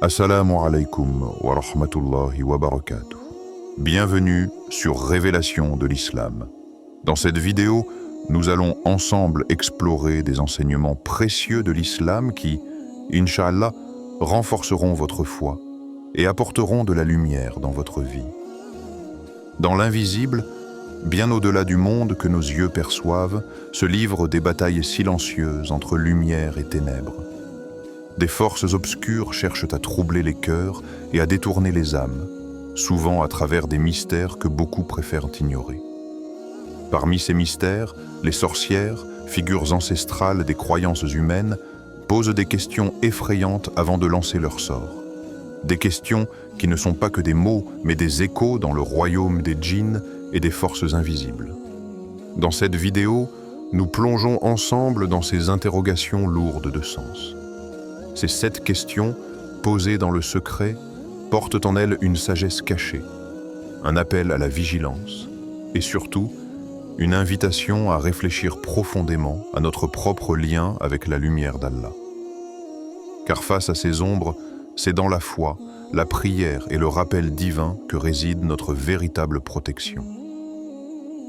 Assalamu alaikum wa rahmatullahi wa barakatuh. Bienvenue sur Révélation de l'Islam. Dans cette vidéo, nous allons ensemble explorer des enseignements précieux de l'Islam qui, Inch'Allah, renforceront votre foi et apporteront de la lumière dans votre vie. Dans l'invisible, bien au-delà du monde que nos yeux perçoivent, se livrent des batailles silencieuses entre lumière et ténèbres. Des forces obscures cherchent à troubler les cœurs et à détourner les âmes, souvent à travers des mystères que beaucoup préfèrent ignorer. Parmi ces mystères, les sorcières, figures ancestrales des croyances humaines, posent des questions effrayantes avant de lancer leur sort. Des questions qui ne sont pas que des mots, mais des échos dans le royaume des djinns et des forces invisibles. Dans cette vidéo, nous plongeons ensemble dans ces interrogations lourdes de sens. Ces 7 questions, posées dans le secret, portent en elles une sagesse cachée, un appel à la vigilance et surtout, une invitation à réfléchir profondément à notre propre lien avec la lumière d'Allah. Car face à ces ombres, c'est dans la foi, la prière et le rappel divin que réside notre véritable protection.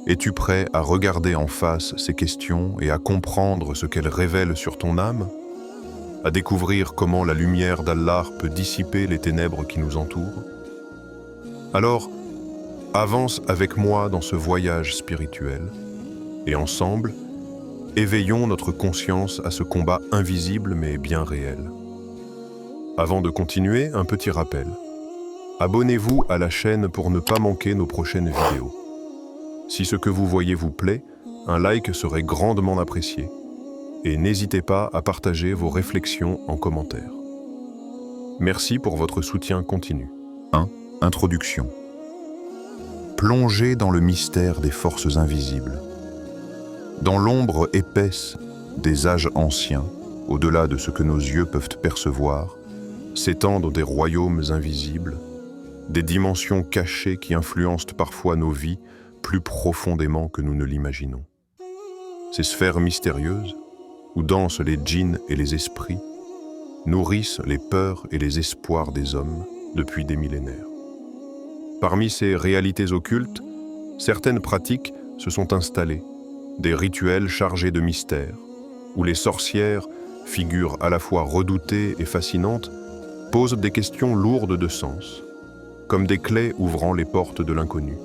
Es-tu prêt à regarder en face ces questions et à comprendre ce qu'elles révèlent sur ton âme ? À découvrir comment la lumière d'Allah peut dissiper les ténèbres qui nous entourent? Alors, avance avec moi dans ce voyage spirituel et ensemble, éveillons notre conscience à ce combat invisible mais bien réel. Avant de continuer, un petit rappel. Abonnez-vous à la chaîne pour ne pas manquer nos prochaines vidéos. Si ce que vous voyez vous plaît, un like serait grandement apprécié. Et n'hésitez pas à partager vos réflexions en commentaire. Merci pour votre soutien continu. 1. Introduction. Plongez dans le mystère des forces invisibles. Dans l'ombre épaisse des âges anciens, au-delà de ce que nos yeux peuvent percevoir, s'étendent des royaumes invisibles, des dimensions cachées qui influencent parfois nos vies plus profondément que nous ne l'imaginons. Ces sphères mystérieuses, où dansent les djinns et les esprits, nourrissent les peurs et les espoirs des hommes depuis des millénaires. Parmi ces réalités occultes, certaines pratiques se sont installées, des rituels chargés de mystères, où les sorcières, figures à la fois redoutées et fascinantes, posent des questions lourdes de sens, comme des clés ouvrant les portes de l'inconnu.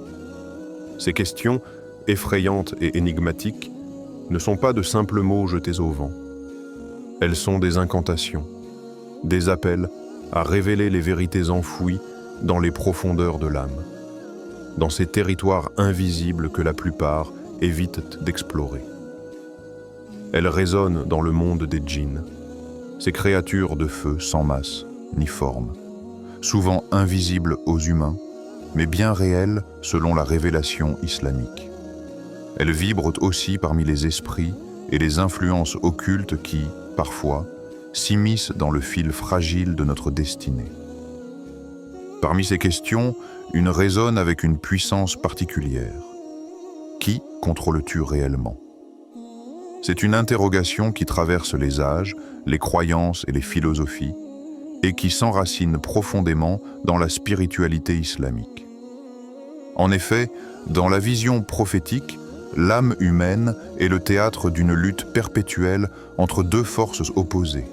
Ces questions, effrayantes et énigmatiques, ne sont pas de simples mots jetés au vent. Elles sont des incantations, des appels à révéler les vérités enfouies dans les profondeurs de l'âme, dans ces territoires invisibles que la plupart évitent d'explorer. Elles résonnent dans le monde des djinns, ces créatures de feu sans masse ni forme, souvent invisibles aux humains, mais bien réelles selon la révélation islamique. Elles vibrent aussi parmi les esprits et les influences occultes qui, parfois, s'immiscent dans le fil fragile de notre destinée. Parmi ces questions, une résonne avec une puissance particulière. Qui contrôle-tu réellement? C'est une interrogation qui traverse les âges, les croyances et les philosophies, et qui s'enracine profondément dans la spiritualité islamique. En effet, dans la vision prophétique, l'âme humaine est le théâtre d'une lutte perpétuelle entre deux forces opposées,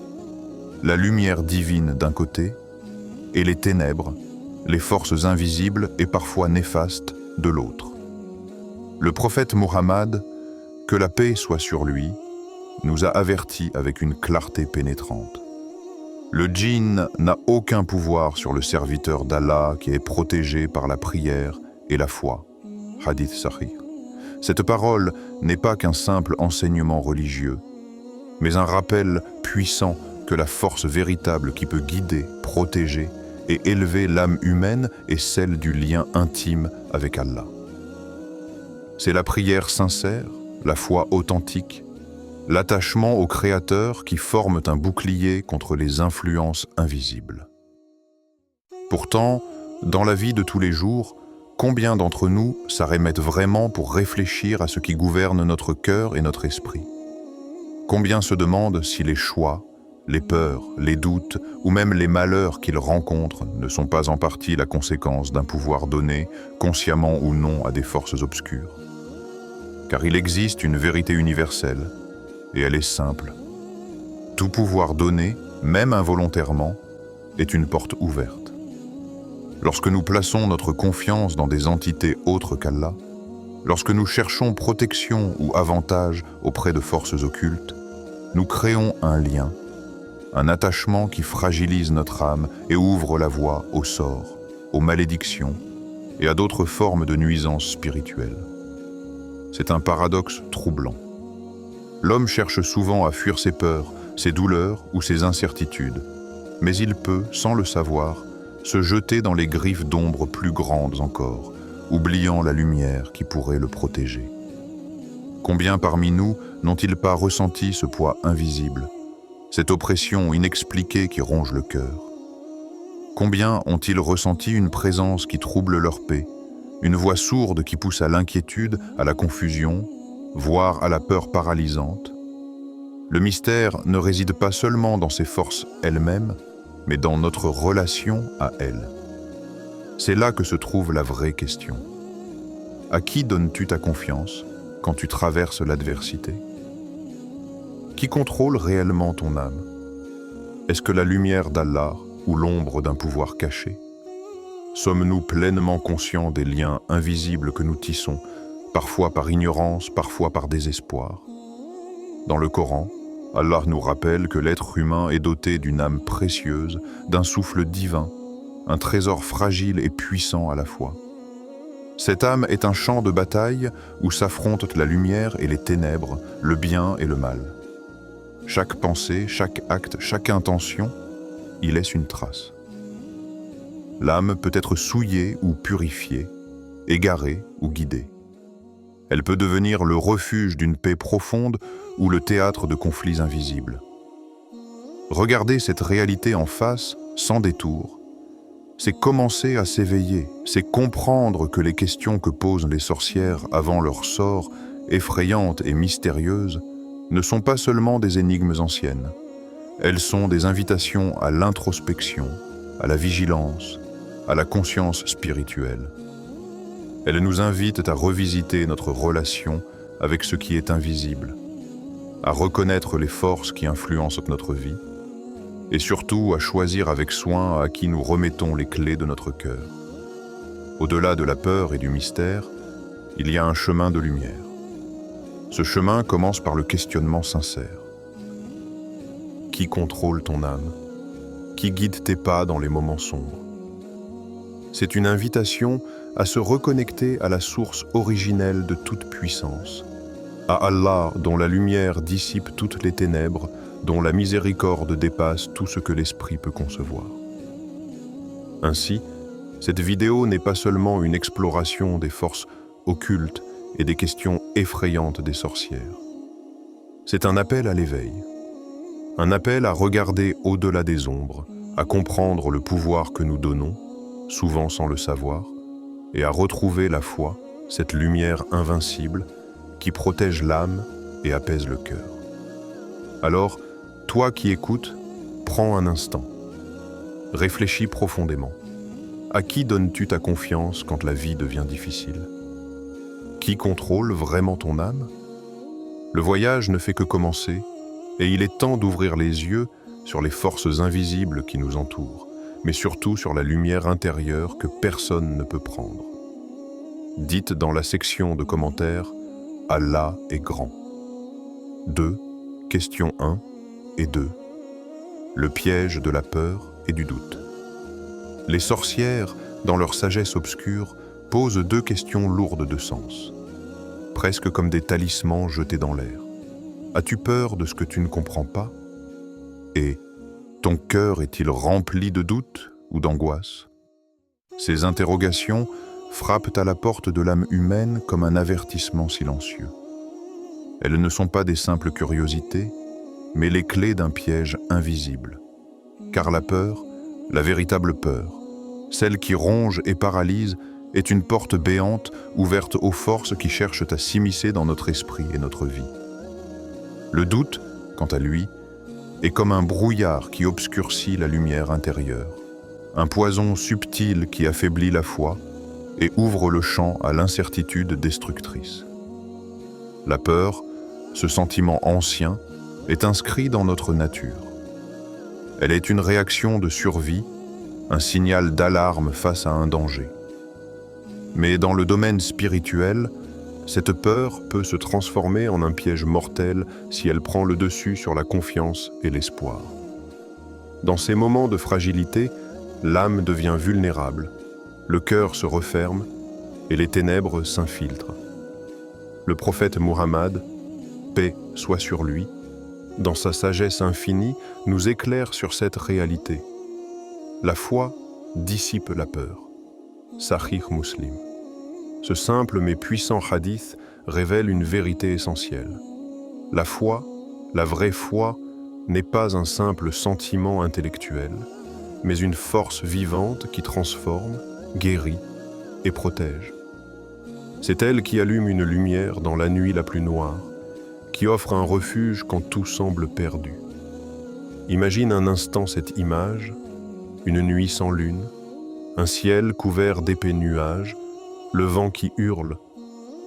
la lumière divine d'un côté et les ténèbres, les forces invisibles et parfois néfastes de l'autre. Le prophète Muhammad, que la paix soit sur lui, nous a avertis avec une clarté pénétrante. Le djinn n'a aucun pouvoir sur le serviteur d'Allah qui est protégé par la prière et la foi. Hadith Sahih. Cette parole n'est pas qu'un simple enseignement religieux, mais un rappel puissant que la force véritable qui peut guider, protéger et élever l'âme humaine est celle du lien intime avec Allah. C'est la prière sincère, la foi authentique, l'attachement au Créateur qui forment un bouclier contre les influences invisibles. Pourtant, dans la vie de tous les jours, combien d'entre nous s'arrêtent vraiment pour réfléchir à ce qui gouverne notre cœur et notre esprit? Combien se demandent si les choix, Les peurs, les doutes ou même les malheurs qu'ils rencontrent ne sont pas en partie la conséquence d'un pouvoir donné, consciemment ou non, à des forces obscures. Car il existe une vérité universelle, et elle est simple. Tout pouvoir donné, même involontairement, est une porte ouverte. Lorsque nous plaçons notre confiance dans des entités autres qu'Allah, lorsque nous cherchons protection ou avantage auprès de forces occultes, nous créons un lien, un attachement qui fragilise notre âme et ouvre la voie au sort, aux malédictions et à d'autres formes de nuisances spirituelles. C'est un paradoxe troublant. L'homme cherche souvent à fuir ses peurs, ses douleurs ou ses incertitudes, mais il peut, sans le savoir, se jeter dans les griffes d'ombre plus grandes encore, oubliant la lumière qui pourrait le protéger. Combien parmi nous n'ont-ils pas ressenti ce poids invisible, cette oppression inexpliquée qui ronge le cœur? Combien ont-ils ressenti une présence qui trouble leur paix, une voix sourde qui pousse à l'inquiétude, à la confusion, voire à la peur paralysante? Le mystère ne réside pas seulement dans ces forces elles-mêmes, mais dans notre relation à elles. C'est là que se trouve la vraie question. À qui donnes-tu ta confiance quand tu traverses l'adversité? Qui contrôle réellement ton âme? Est-ce que la lumière d'Allah ou l'ombre d'un pouvoir caché? Sommes-nous pleinement conscients des liens invisibles que nous tissons, parfois par ignorance, parfois par désespoir? Dans le Coran, Allah nous rappelle que l'être humain est doté d'une âme précieuse, d'un souffle divin, un trésor fragile et puissant à la fois. Cette âme est un champ de bataille où s'affrontent la lumière et les ténèbres, le bien et le mal. Chaque pensée, chaque acte, chaque intention y laisse une trace. L'âme peut être souillée ou purifiée, égarée ou guidée. Elle peut devenir le refuge d'une paix profonde ou le théâtre de conflits invisibles. Regarder cette réalité en face, sans détour, c'est commencer à s'éveiller, c'est comprendre que les questions que posent les sorcières avant leur sort, effrayantes et mystérieuses, ne sont pas seulement des énigmes anciennes. Elles sont des invitations à l'introspection, à la vigilance, à la conscience spirituelle. Elles nous invitent à revisiter notre relation avec ce qui est invisible, à reconnaître les forces qui influencent notre vie, et surtout à choisir avec soin à qui nous remettons les clés de notre cœur. Au-delà de la peur et du mystère, il y a un chemin de lumière. Ce chemin commence par le questionnement sincère. Qui contrôle ton âme? Qui guide tes pas dans les moments sombres? C'est une invitation à se reconnecter à la source originelle de toute puissance, à Allah dont la lumière dissipe toutes les ténèbres, dont la miséricorde dépasse tout ce que l'esprit peut concevoir. Ainsi, cette vidéo n'est pas seulement une exploration des forces occultes et des questions effrayantes des sorcières. C'est un appel à l'éveil, un appel à regarder au-delà des ombres, à comprendre le pouvoir que nous donnons, souvent sans le savoir, et à retrouver la foi, cette lumière invincible qui protège l'âme et apaise le cœur. Alors, toi qui écoutes, prends un instant. Réfléchis profondément. À qui donnes-tu ta confiance quand la vie devient difficile? Qui contrôle vraiment ton âme? Le voyage ne fait que commencer, et il est temps d'ouvrir les yeux sur les forces invisibles qui nous entourent, mais surtout sur la lumière intérieure que personne ne peut prendre. Dites dans la section de commentaires « Allah est grand ». 2. Question 1 et 2. Le piège de la peur et du doute. Les sorcières, dans leur sagesse obscure, posent deux questions lourdes de sens, presque comme des talismans jetés dans l'air. As-tu peur de ce que tu ne comprends pas? Et ton cœur est-il rempli de doutes ou d'angoisse? Ces interrogations frappent à la porte de l'âme humaine comme un avertissement silencieux. Elles ne sont pas des simples curiosités, mais les clés d'un piège invisible. Car la peur, la véritable peur, celle qui ronge et paralyse, est une porte béante ouverte aux forces qui cherchent à s'immiscer dans notre esprit et notre vie. Le doute, quant à lui, est comme un brouillard qui obscurcit la lumière intérieure, un poison subtil qui affaiblit la foi et ouvre le champ à l'incertitude destructrice. La peur, ce sentiment ancien, est inscrit dans notre nature. Elle est une réaction de survie, un signal d'alarme face à un danger. Mais dans le domaine spirituel, cette peur peut se transformer en un piège mortel si elle prend le dessus sur la confiance et l'espoir. Dans ces moments de fragilité, l'âme devient vulnérable, le cœur se referme et les ténèbres s'infiltrent. Le prophète Muhammad, paix soit sur lui, dans sa sagesse infinie, nous éclaire sur cette réalité. La foi dissipe la peur. Sahih Muslim. Ce simple mais puissant hadith révèle une vérité essentielle. La foi, la vraie foi, n'est pas un simple sentiment intellectuel, mais une force vivante qui transforme, guérit et protège. C'est elle qui allume une lumière dans la nuit la plus noire, qui offre un refuge quand tout semble perdu. Imagine un instant cette image, une nuit sans lune, un ciel couvert d'épais nuages, le vent qui hurle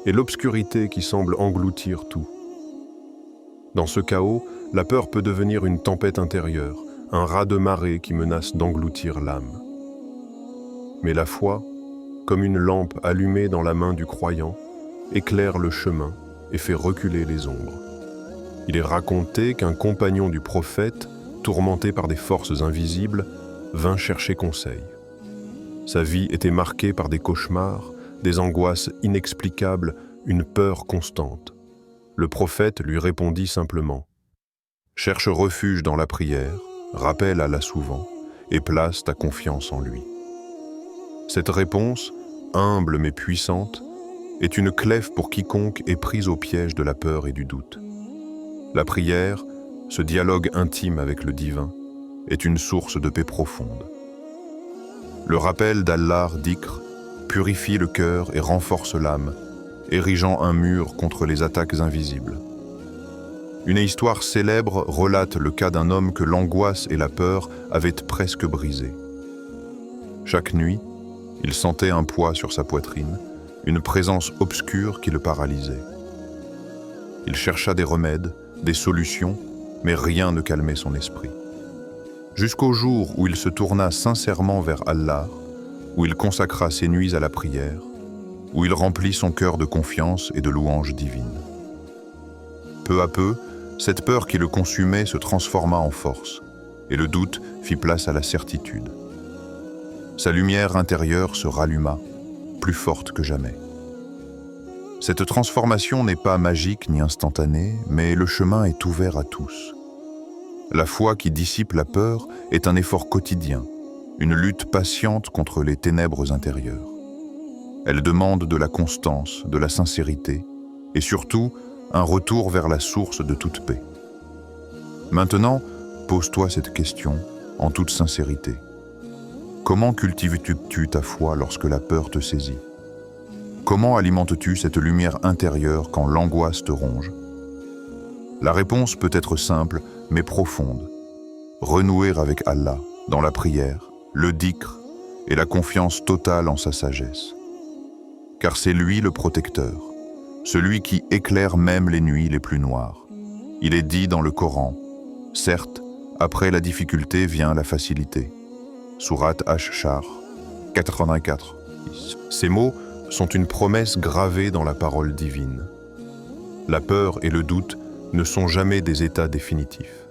et l'obscurité qui semble engloutir tout. Dans ce chaos, la peur peut devenir une tempête intérieure, un raz-de-marée qui menace d'engloutir l'âme. Mais la foi, comme une lampe allumée dans la main du croyant, éclaire le chemin et fait reculer les ombres. Il est raconté qu'un compagnon du prophète, tourmenté par des forces invisibles, vint chercher conseil. Sa vie était marquée par des cauchemars, des angoisses inexplicables, une peur constante. Le prophète lui répondit simplement « Cherche refuge dans la prière, rappelle Allah souvent et place ta confiance en lui. » Cette réponse, humble mais puissante, est une clef pour quiconque est pris au piège de la peur et du doute. La prière, ce dialogue intime avec le divin, est une source de paix profonde. Le rappel d'Allah dhikr purifie le cœur et renforce l'âme, érigeant un mur contre les attaques invisibles. Une histoire célèbre relate le cas d'un homme que l'angoisse et la peur avaient presque brisé. Chaque nuit, il sentait un poids sur sa poitrine, une présence obscure qui le paralysait. Il chercha des remèdes, des solutions, mais rien ne calmait son esprit. Jusqu'au jour où il se tourna sincèrement vers Allah, où il consacra ses nuits à la prière, où il remplit son cœur de confiance et de louanges divines. Peu à peu, cette peur qui le consumait se transforma en force, et le doute fit place à la certitude. Sa lumière intérieure se ralluma, plus forte que jamais. Cette transformation n'est pas magique ni instantanée, mais le chemin est ouvert à tous. La foi qui dissipe la peur est un effort quotidien, une lutte patiente contre les ténèbres intérieures. Elle demande de la constance, de la sincérité, et surtout, un retour vers la source de toute paix. Maintenant, pose-toi cette question en toute sincérité. Comment cultives-tu ta foi lorsque la peur te saisit? Comment alimentes-tu cette lumière intérieure quand l'angoisse te ronge? La réponse peut être simple, mais profonde. Renouer avec Allah, dans la prière, le dhikr et la confiance totale en sa sagesse. Car c'est lui le protecteur, celui qui éclaire même les nuits les plus noires. Il est dit dans le Coran, certes, après la difficulté vient la facilité. Sourate Ash-Shar 84. Ces mots sont une promesse gravée dans la parole divine. La peur et le doute ne sont jamais des états définitifs.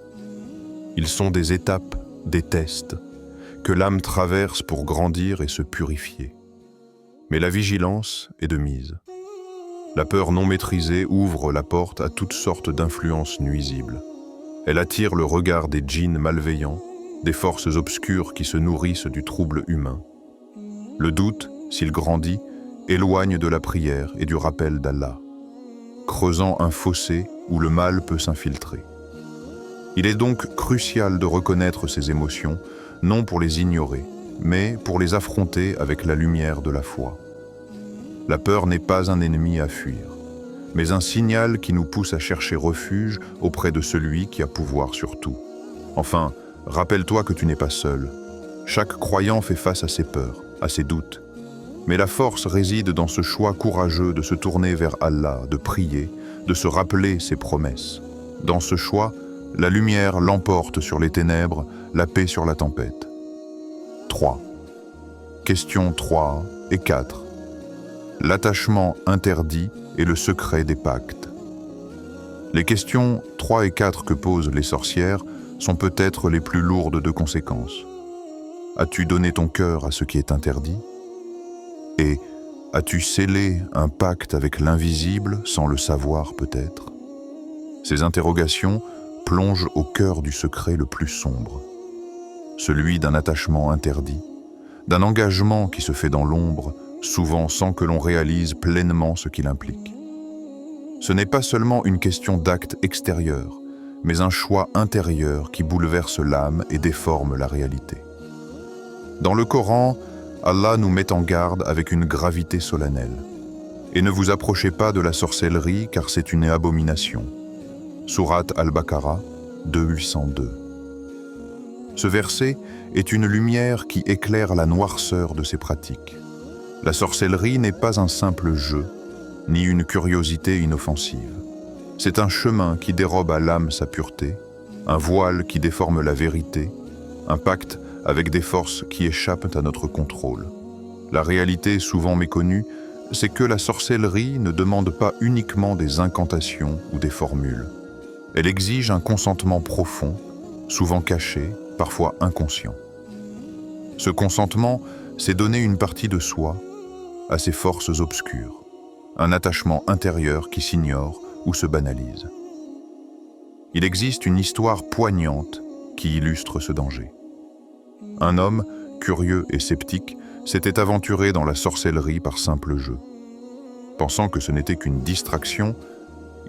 Ils sont des étapes, des tests, que l'âme traverse pour grandir et se purifier. Mais la vigilance est de mise. La peur non maîtrisée ouvre la porte à toutes sortes d'influences nuisibles. Elle attire le regard des djinns malveillants, des forces obscures qui se nourrissent du trouble humain. Le doute, s'il grandit, éloigne de la prière et du rappel d'Allah, creusant un fossé où le mal peut s'infiltrer. Il est donc crucial de reconnaître ces émotions, non pour les ignorer, mais pour les affronter avec la lumière de la foi. La peur n'est pas un ennemi à fuir, mais un signal qui nous pousse à chercher refuge auprès de celui qui a pouvoir sur tout. Enfin, rappelle-toi que tu n'es pas seul. Chaque croyant fait face à ses peurs, à ses doutes. Mais la force réside dans ce choix courageux de se tourner vers Allah, de prier, de se rappeler ses promesses. Dans ce choix, la lumière l'emporte sur les ténèbres, la paix sur la tempête. 3. Questions 3 et 4. L'attachement interdit et le secret des pactes. Les questions 3 et 4 que posent les sorcières sont peut-être les plus lourdes de conséquences. As-tu donné ton cœur à ce qui est interdit? Et as-tu scellé un pacte avec l'invisible sans le savoir peut-être? Ces interrogations plongent au cœur du secret le plus sombre, celui d'un attachement interdit, d'un engagement qui se fait dans l'ombre, souvent sans que l'on réalise pleinement ce qu'il implique. Ce n'est pas seulement une question d'acte extérieur, mais un choix intérieur qui bouleverse l'âme et déforme la réalité. Dans le Coran, Allah nous met en garde avec une gravité solennelle. Et ne vous approchez pas de la sorcellerie car c'est une abomination. Sourate Al-Baqarah 2:802. Ce verset est une lumière qui éclaire la noirceur de ces pratiques. La sorcellerie n'est pas un simple jeu, ni une curiosité inoffensive. C'est un chemin qui dérobe à l'âme sa pureté, un voile qui déforme la vérité, un pacte avec des forces qui échappent à notre contrôle. La réalité souvent méconnue, c'est que la sorcellerie ne demande pas uniquement des incantations ou des formules. Elle exige un consentement profond, souvent caché, parfois inconscient. Ce consentement, c'est donner une partie de soi à ces forces obscures, un attachement intérieur qui s'ignore ou se banalise. Il existe une histoire poignante qui illustre ce danger. Un homme, curieux et sceptique, s'était aventuré dans la sorcellerie par simple jeu. Pensant que ce n'était qu'une distraction,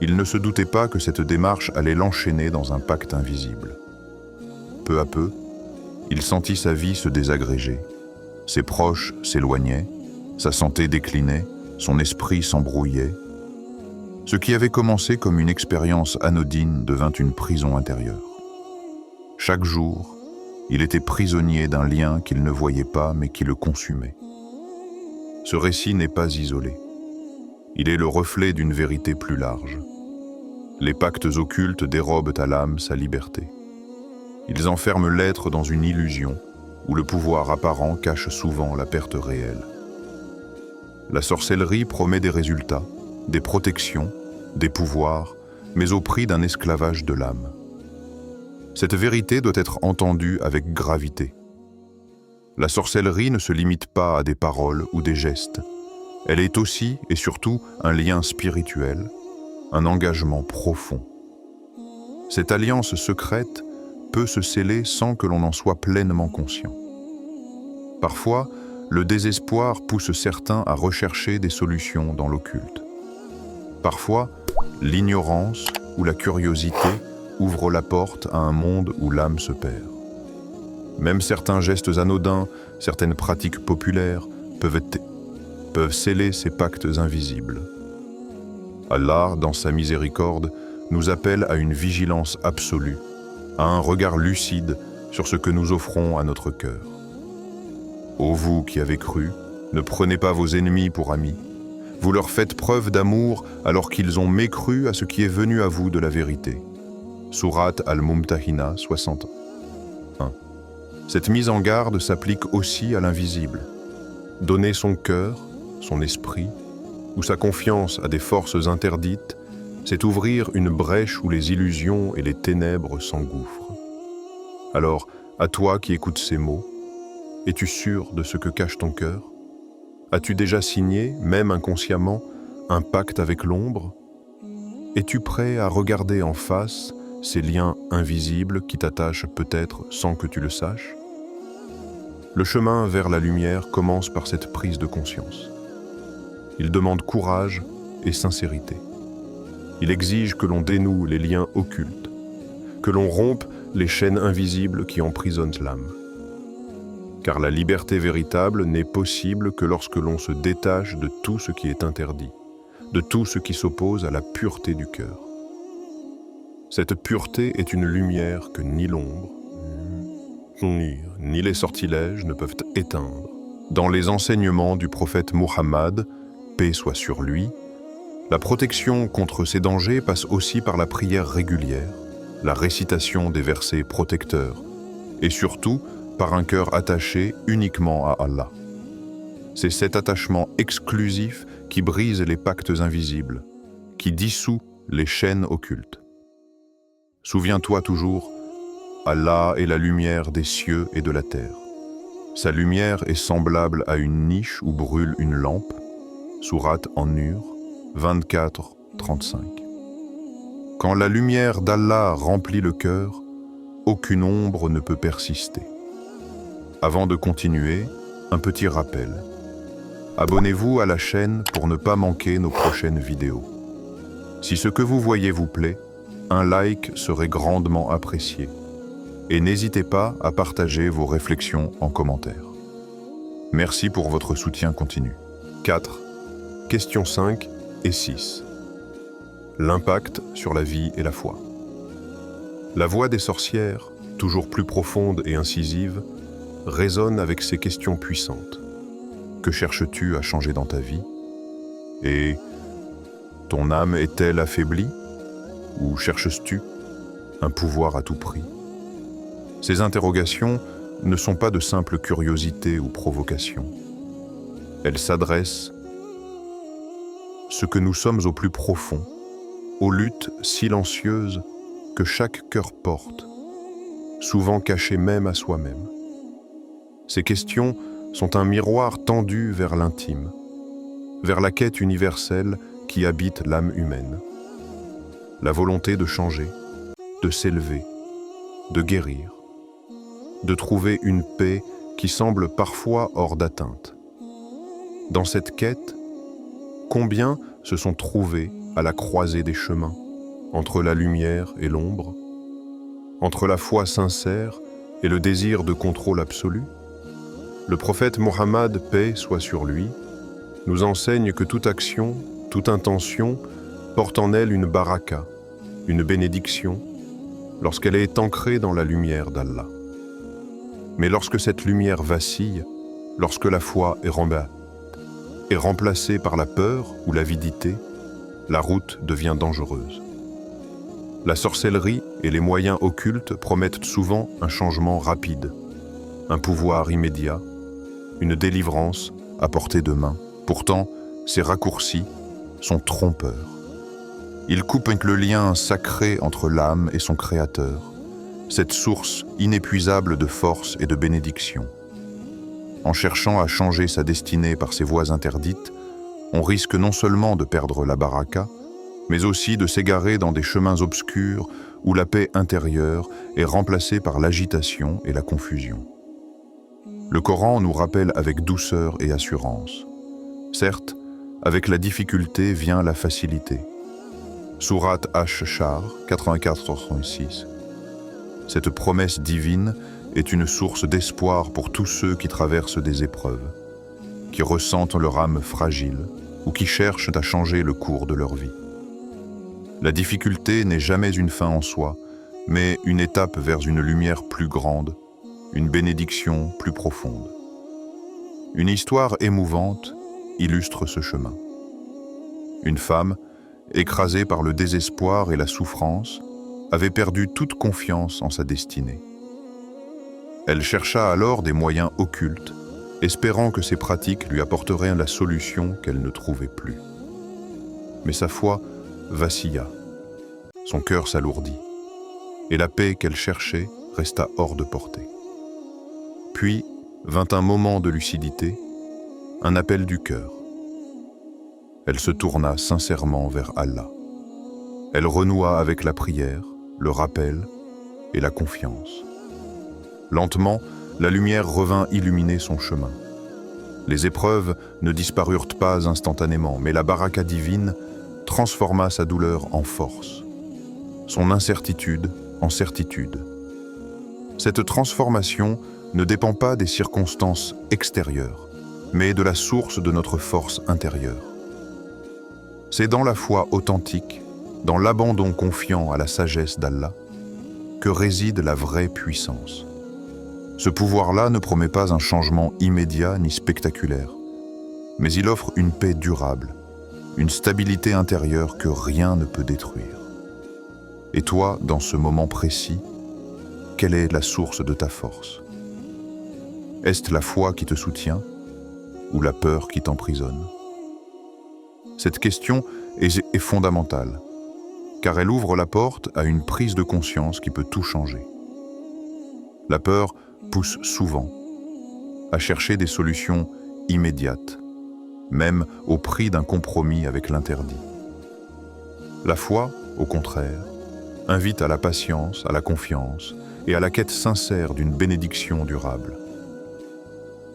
il ne se doutait pas que cette démarche allait l'enchaîner dans un pacte invisible. Peu à peu, il sentit sa vie se désagréger. Ses proches s'éloignaient, sa santé déclinait, son esprit s'embrouillait. Ce qui avait commencé comme une expérience anodine devint une prison intérieure. Chaque jour, il était prisonnier d'un lien qu'il ne voyait pas mais qui le consumait. Ce récit n'est pas isolé. Il est le reflet d'une vérité plus large. Les pactes occultes dérobent à l'âme sa liberté. Ils enferment l'être dans une illusion où le pouvoir apparent cache souvent la perte réelle. La sorcellerie promet des résultats, des protections, des pouvoirs, mais au prix d'un esclavage de l'âme. Cette vérité doit être entendue avec gravité. La sorcellerie ne se limite pas à des paroles ou des gestes. Elle est aussi et surtout un lien spirituel, un engagement profond. Cette alliance secrète peut se sceller sans que l'on en soit pleinement conscient. Parfois, le désespoir pousse certains à rechercher des solutions dans l'occulte. Parfois, l'ignorance ou la curiosité ouvrent la porte à un monde où l'âme se perd. Même certains gestes anodins, certaines pratiques populaires peuvent sceller ces pactes invisibles. Allah, dans sa miséricorde, nous appelle à une vigilance absolue, à un regard lucide sur ce que nous offrons à notre cœur. Ô vous qui avez cru, ne prenez pas vos ennemis pour amis. Vous leur faites preuve d'amour alors qu'ils ont mécru à ce qui est venu à vous de la vérité. Sourate Al-Mumtahina 61. Cette mise en garde s'applique aussi à l'invisible. Donner son cœur, son esprit, ou sa confiance à des forces interdites, c'est ouvrir une brèche où les illusions et les ténèbres s'engouffrent. Alors, à toi qui écoutes ces mots, es-tu sûr de ce que cache ton cœur? As-tu déjà signé, même inconsciemment, un pacte avec l'ombre? Es-tu prêt à regarder en face ces liens invisibles qui t'attachent peut-être sans que tu le saches? Le chemin vers la lumière commence par cette prise de conscience. Il demande courage et sincérité. Il exige que l'on dénoue les liens occultes, que l'on rompe les chaînes invisibles qui emprisonnent l'âme. Car la liberté véritable n'est possible que lorsque l'on se détache de tout ce qui est interdit, de tout ce qui s'oppose à la pureté du cœur. Cette pureté est une lumière que ni l'ombre, ni les sortilèges ne peuvent éteindre. Dans les enseignements du prophète Muhammad, paix soit sur lui, la protection contre ces dangers passe aussi par la prière régulière, la récitation des versets protecteurs, et surtout par un cœur attaché uniquement à Allah. C'est cet attachement exclusif qui brise les pactes invisibles, qui dissout les chaînes occultes. Souviens-toi toujours, Allah est la lumière des cieux et de la terre. Sa lumière est semblable à une niche où brûle une lampe, sourate An-Nur 24-35. Quand la lumière d'Allah remplit le cœur, aucune ombre ne peut persister. Avant de continuer, un petit rappel. Abonnez-vous à la chaîne pour ne pas manquer nos prochaines vidéos. Si ce que vous voyez vous plaît, un like serait grandement apprécié. Et n'hésitez pas à partager vos réflexions en commentaire. Merci pour votre soutien continu. 4. Questions 5 et 6. L'impact sur la vie et la foi. La voix des sorcières, toujours plus profonde et incisive, résonne avec ces questions puissantes. Que cherches-tu à changer dans ta vie? Et ton âme est-elle affaiblie? Ou cherches-tu un pouvoir à tout prix? Ces interrogations ne sont pas de simples curiosités ou provocations. Elles s'adressent ce que nous sommes au plus profond, aux luttes silencieuses que chaque cœur porte, souvent cachées même à soi-même. Ces questions sont un miroir tendu vers l'intime, vers la quête universelle qui habite l'âme humaine. La volonté de changer, de s'élever, de guérir, de trouver une paix qui semble parfois hors d'atteinte. Dans cette quête, combien se sont trouvés à la croisée des chemins, entre la lumière et l'ombre, entre la foi sincère et le désir de contrôle absolu? Le prophète Mohammed, paix soit sur lui, nous enseigne que toute action, toute intention porte en elle une baraka, une bénédiction, lorsqu'elle est ancrée dans la lumière d'Allah. Mais lorsque cette lumière vacille, lorsque la foi est remplacée par la peur ou l'avidité, la route devient dangereuse. La sorcellerie et les moyens occultes promettent souvent un changement rapide, un pouvoir immédiat, une délivrance à portée de main. Pourtant, ces raccourcis sont trompeurs. Ils coupent le lien sacré entre l'âme et son Créateur, cette source inépuisable de force et de bénédiction. En cherchant à changer sa destinée par ces voies interdites, on risque non seulement de perdre la baraka, mais aussi de s'égarer dans des chemins obscurs où la paix intérieure est remplacée par l'agitation et la confusion. Le Coran nous rappelle avec douceur et assurance. Certes, avec la difficulté vient la facilité. Sourate Ash-Shar 84-36. Cette promesse divine est une source d'espoir pour tous ceux qui traversent des épreuves, qui ressentent leur âme fragile ou qui cherchent à changer le cours de leur vie. La difficulté n'est jamais une fin en soi, mais une étape vers une lumière plus grande, une bénédiction plus profonde. Une histoire émouvante illustre ce chemin. Une femme, écrasée par le désespoir et la souffrance, avait perdu toute confiance en sa destinée. Elle chercha alors des moyens occultes, espérant que ces pratiques lui apporteraient la solution qu'elle ne trouvait plus. Mais sa foi vacilla, son cœur s'alourdit, et la paix qu'elle cherchait resta hors de portée. Puis vint un moment de lucidité, un appel du cœur. Elle se tourna sincèrement vers Allah. Elle renoua avec la prière, le rappel et la confiance. Lentement, la lumière revint illuminer son chemin. Les épreuves ne disparurent pas instantanément, mais la baraka divine transforma sa douleur en force, son incertitude en certitude. Cette transformation ne dépend pas des circonstances extérieures, mais de la source de notre force intérieure. C'est dans la foi authentique, dans l'abandon confiant à la sagesse d'Allah, que réside la vraie puissance. Ce pouvoir-là ne promet pas un changement immédiat ni spectaculaire, mais il offre une paix durable, une stabilité intérieure que rien ne peut détruire. Et toi, dans ce moment précis, quelle est la source de ta force? Est-ce la foi qui te soutient ou la peur qui t'emprisonne? Cette question est fondamentale, car elle ouvre la porte à une prise de conscience qui peut tout changer. La peur pousse souvent à chercher des solutions immédiates, même au prix d'un compromis avec l'interdit. La foi, au contraire, invite à la patience, à la confiance et à la quête sincère d'une bénédiction durable.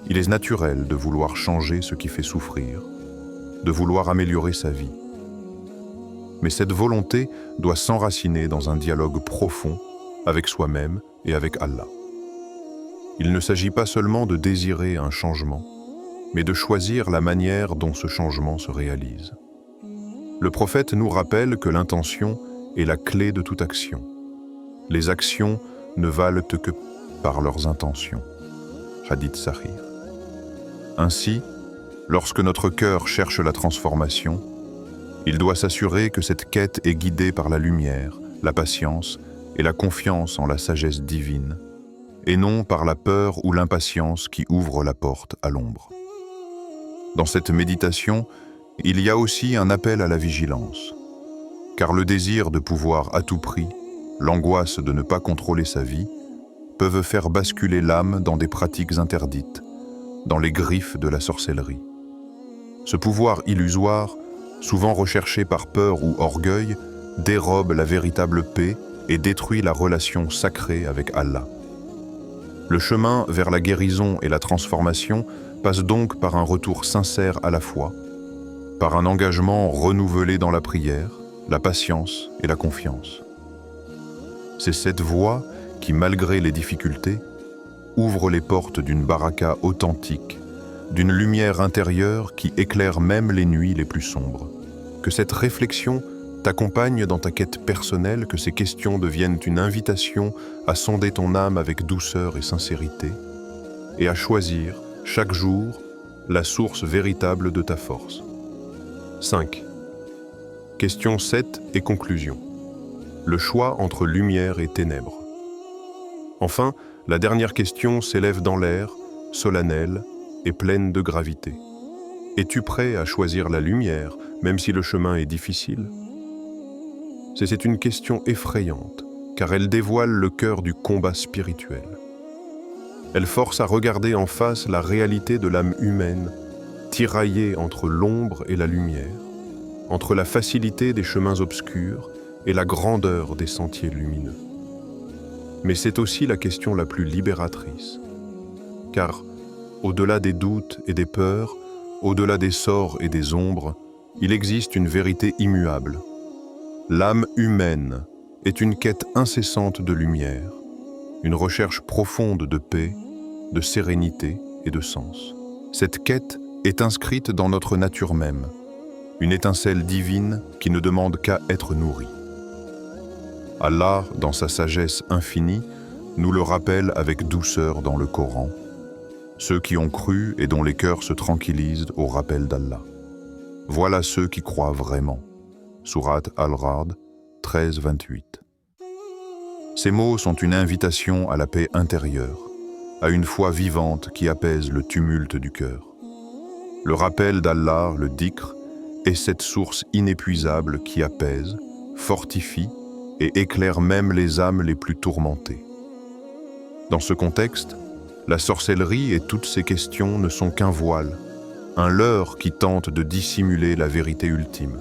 Il est naturel de vouloir changer ce qui fait souffrir, de vouloir améliorer sa vie. Mais cette volonté doit s'enraciner dans un dialogue profond avec soi-même et avec Allah. Il ne s'agit pas seulement de désirer un changement, mais de choisir la manière dont ce changement se réalise. Le prophète nous rappelle que l'intention est la clé de toute action. Les actions ne valent que par leurs intentions. Hadith Sahih. Ainsi, lorsque notre cœur cherche la transformation, il doit s'assurer que cette quête est guidée par la lumière, la patience et la confiance en la sagesse divine, et non par la peur ou l'impatience qui ouvrent la porte à l'ombre. Dans cette méditation, il y a aussi un appel à la vigilance, car le désir de pouvoir à tout prix, l'angoisse de ne pas contrôler sa vie, peuvent faire basculer l'âme dans des pratiques interdites, dans les griffes de la sorcellerie. Ce pouvoir illusoire, souvent recherché par peur ou orgueil, dérobe la véritable paix et détruit la relation sacrée avec Allah. Le chemin vers la guérison et la transformation passe donc par un retour sincère à la foi, par un engagement renouvelé dans la prière, la patience et la confiance. C'est cette voie qui, malgré les difficultés, ouvre les portes d'une baraka authentique, d'une lumière intérieure qui éclaire même les nuits les plus sombres. Que cette réflexion t'accompagne dans ta quête personnelle, que ces questions deviennent une invitation à sonder ton âme avec douceur et sincérité, et à choisir, chaque jour, la source véritable de ta force. 5. Question 7 et conclusion. Le choix entre lumière et ténèbres. Enfin, la dernière question s'élève dans l'air, solennelle et pleine de gravité. Es-tu prêt à choisir la lumière, même si le chemin est difficile? C'est une question effrayante, car elle dévoile le cœur du combat spirituel. Elle force à regarder en face la réalité de l'âme humaine, tiraillée entre l'ombre et la lumière, entre la facilité des chemins obscurs et la grandeur des sentiers lumineux. Mais c'est aussi la question la plus libératrice, car au-delà des doutes et des peurs, au-delà des sorts et des ombres, il existe une vérité immuable. L'âme humaine est une quête incessante de lumière, une recherche profonde de paix, de sérénité et de sens. Cette quête est inscrite dans notre nature même, une étincelle divine qui ne demande qu'à être nourrie. Allah, dans sa sagesse infinie, nous le rappelle avec douceur dans le Coran, ceux qui ont cru et dont les cœurs se tranquillisent au rappel d'Allah. Voilà ceux qui croient vraiment. Sourate Al-Ra'd 13-28. Ces mots sont une invitation à la paix intérieure, à une foi vivante qui apaise le tumulte du cœur. Le rappel d'Allah, le dhikr, est cette source inépuisable qui apaise, fortifie et éclaire même les âmes les plus tourmentées. Dans ce contexte, la sorcellerie et toutes ces questions ne sont qu'un voile, un leurre qui tente de dissimuler la vérité ultime.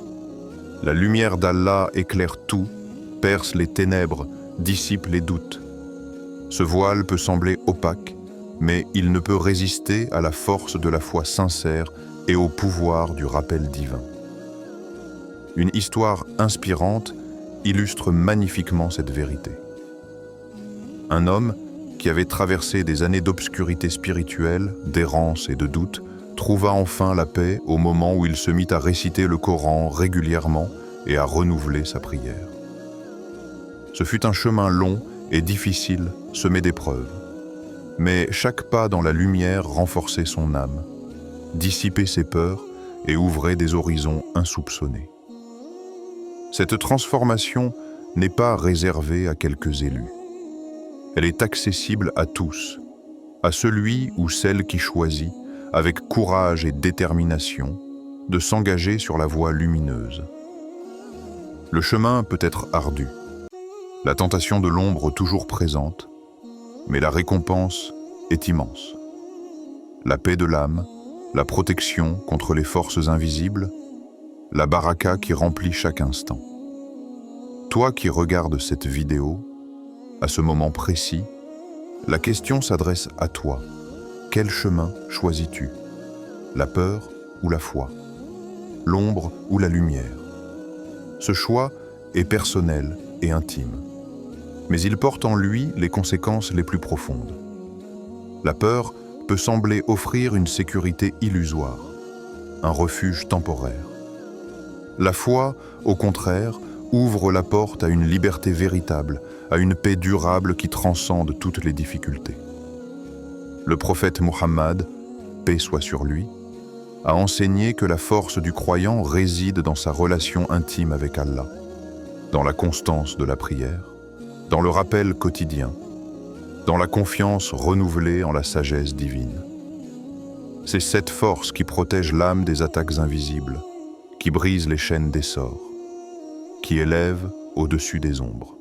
La lumière d'Allah éclaire tout, perce les ténèbres, dissipe les doutes. Ce voile peut sembler opaque, mais il ne peut résister à la force de la foi sincère et au pouvoir du rappel divin. Une histoire inspirante illustre magnifiquement cette vérité. Un homme qui avait traversé des années d'obscurité spirituelle, d'errance et de doute, trouva enfin la paix au moment où il se mit à réciter le Coran régulièrement et à renouveler sa prière. Ce fut un chemin long et difficile, semé d'épreuves. Mais chaque pas dans la lumière renforçait son âme, dissipait ses peurs et ouvrait des horizons insoupçonnés. Cette transformation n'est pas réservée à quelques élus. Elle est accessible à tous, à celui ou celle qui choisit, avec courage et détermination, de s'engager sur la voie lumineuse. Le chemin peut être ardu, la tentation de l'ombre toujours présente, mais la récompense est immense. La paix de l'âme, la protection contre les forces invisibles, la baraka qui remplit chaque instant. Toi qui regardes cette vidéo, à ce moment précis, la question s'adresse à toi. Quel chemin choisis-tu? La peur ou la foi? L'ombre ou la lumière? Ce choix est personnel et intime, mais il porte en lui les conséquences les plus profondes. La peur peut sembler offrir une sécurité illusoire, un refuge temporaire. La foi, au contraire, ouvre la porte à une liberté véritable, à une paix durable qui transcende toutes les difficultés. Le prophète Muhammad, paix soit sur lui, a enseigné que la force du croyant réside dans sa relation intime avec Allah, dans la constance de la prière, dans le rappel quotidien, dans la confiance renouvelée en la sagesse divine. C'est cette force qui protège l'âme des attaques invisibles, qui brise les chaînes des sorts, qui élève au-dessus des ombres.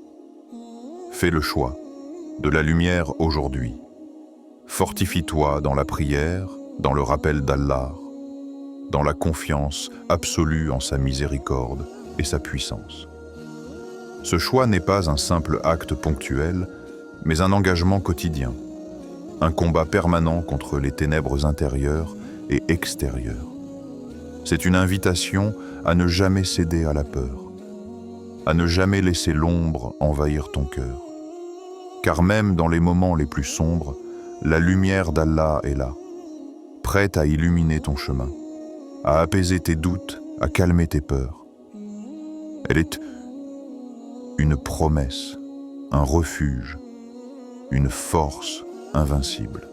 Fais le choix de la lumière aujourd'hui. Fortifie-toi dans la prière, dans le rappel d'Allah, dans la confiance absolue en sa miséricorde et sa puissance. Ce choix n'est pas un simple acte ponctuel, mais un engagement quotidien, un combat permanent contre les ténèbres intérieures et extérieures. C'est une invitation à ne jamais céder à la peur, à ne jamais laisser l'ombre envahir ton cœur. Car même dans les moments les plus sombres, la lumière d'Allah est là, prête à illuminer ton chemin, à apaiser tes doutes, à calmer tes peurs. Elle est une promesse, un refuge, une force invincible.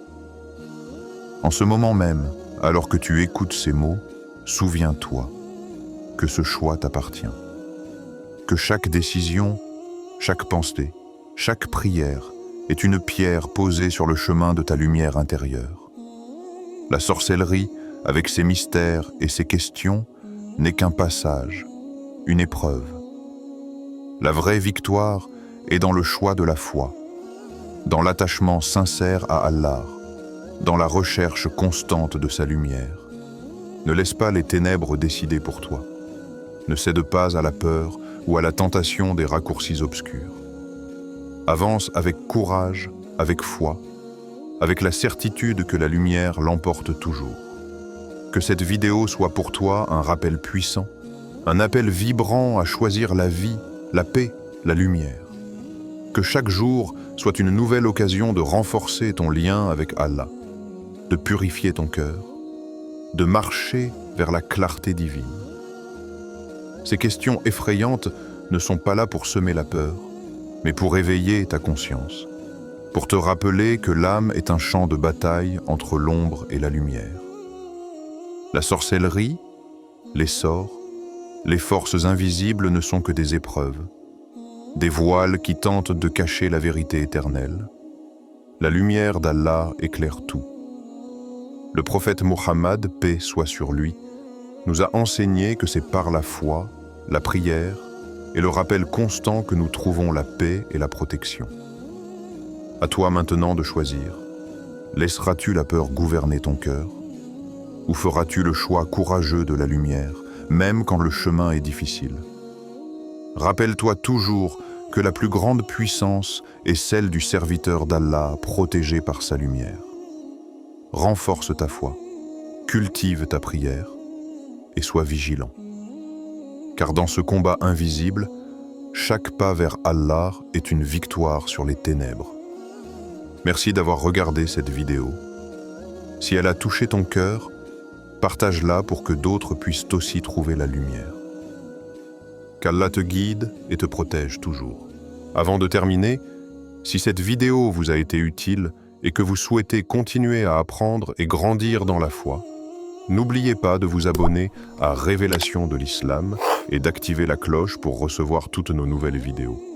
En ce moment même, alors que tu écoutes ces mots, souviens-toi que ce choix t'appartient, que chaque décision, chaque pensée, chaque prière est une pierre posée sur le chemin de ta lumière intérieure. La sorcellerie, avec ses mystères et ses questions, n'est qu'un passage, une épreuve. La vraie victoire est dans le choix de la foi, dans l'attachement sincère à Allah, dans la recherche constante de sa lumière. Ne laisse pas les ténèbres décider pour toi. Ne cède pas à la peur ou à la tentation des raccourcis obscurs. Avance avec courage, avec foi, avec la certitude que la lumière l'emporte toujours. Que cette vidéo soit pour toi un rappel puissant, un appel vibrant à choisir la vie, la paix, la lumière. Que chaque jour soit une nouvelle occasion de renforcer ton lien avec Allah, de purifier ton cœur, de marcher vers la clarté divine. Ces questions effrayantes ne sont pas là pour semer la peur, mais pour éveiller ta conscience, pour te rappeler que l'âme est un champ de bataille entre l'ombre et la lumière. La sorcellerie, les sorts, les forces invisibles ne sont que des épreuves, des voiles qui tentent de cacher la vérité éternelle. La lumière d'Allah éclaire tout. Le prophète Muhammad, paix soit sur lui, nous a enseigné que c'est par la foi, la prière et le rappel constant que nous trouvons la paix et la protection. À toi maintenant de choisir. Laisseras-tu la peur gouverner ton cœur? Ou feras-tu le choix courageux de la lumière, même quand le chemin est difficile? Rappelle-toi toujours que la plus grande puissance est celle du serviteur d'Allah protégé par sa lumière. Renforce ta foi, cultive ta prière et sois vigilant. Car dans ce combat invisible, chaque pas vers Allah est une victoire sur les ténèbres. Merci d'avoir regardé cette vidéo. Si elle a touché ton cœur, partage-la pour que d'autres puissent aussi trouver la lumière. qu'Allah te guide et te protège toujours. Avant de terminer, si cette vidéo vous a été utile et que vous souhaitez continuer à apprendre et grandir dans la foi, n'oubliez pas de vous abonner à Révélation de l'Islam et d'activer la cloche pour recevoir toutes nos nouvelles vidéos.